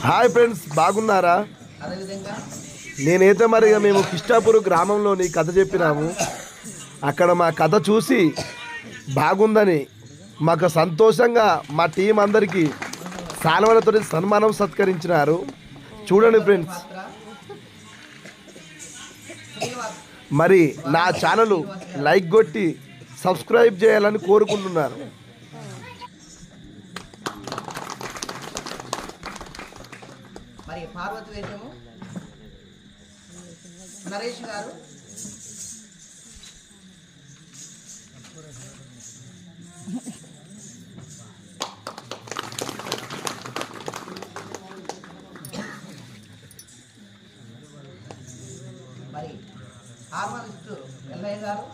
Hi friends, బాగున్నారా? నేనైతే మరి మేము కిష్టాపూర్ గ్రామంలోని కథ చెప్పినాము. అక్కడ మా కథ చూసి బాగుందని మాకు సంతోషంగా మా టీం అందరికీ సాల్వలతో సన్మానం సత్కరించినారు. చూడండి ఫ్రెండ్స్, మరి నా ఛానల్ లైక్ కొట్టి సబ్స్క్రైబ్ చేయాలని కోరుకుంటున్నాను. మరి పార్వతి వేషము నరేష్ గారు, మరి హార్మోనిస్ట్ ఎల్లయ్య గారు,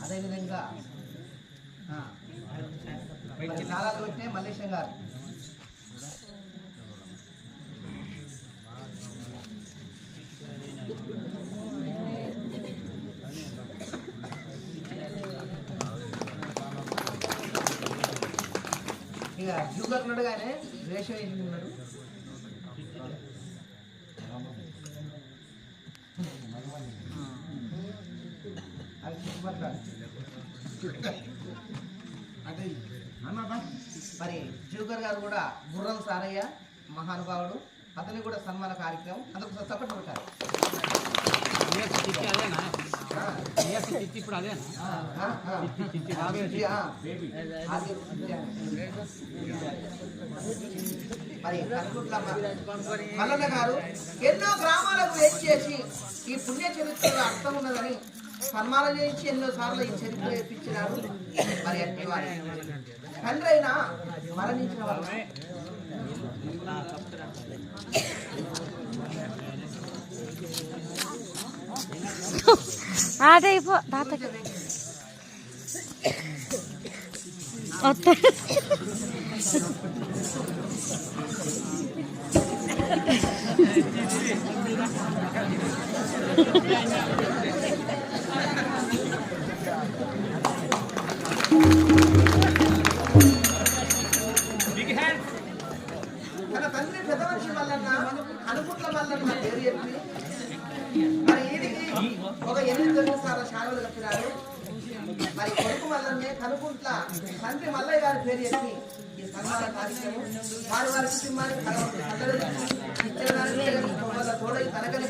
అదేవిధంగా చాలా వచ్చినాయి మల్లేశం గారు, ఇక జూగర్ ఉన్నాడు కానీ వేషం వేసి ఉన్నాడు. మరి జూగర్ గారు కూడా గుర్రం సారయ్య మహానుభావుడు, అతని కూడా సన్మాన కార్యక్రమం అందుకు సపోర్ట్ పెట్టారు. మరి మల్లన్న గారు ఎన్నో గ్రామాలకు వేచి చేసి ఈ పుణ్య చరిత్రలో అర్థం ఉన్నదని సన్మానం చేయించి ఎన్నో సార్లు ఈ చరిత్ర వేయించినారు. మరి అట్టి వారి తండ్రి అయినా మరణించిన వాళ్ళు ఆటైపో తాతకి తన తండ్రి పెద్ద మనిషి మల్లన్న అనుకుట్ల మల్లన్న పేరు చెప్పి మరి వీడికి ఒక 8 సార్లు శాలలు కట్టినాడు. మరి కొడుకు మల్లన్నే కనుకుంట్ల తండ్రి మల్లయ్య గారి పేరు చెప్పి ఈ సన్మాన కార్యక్రమం వారి కుటుంబానికి తోడై తనకని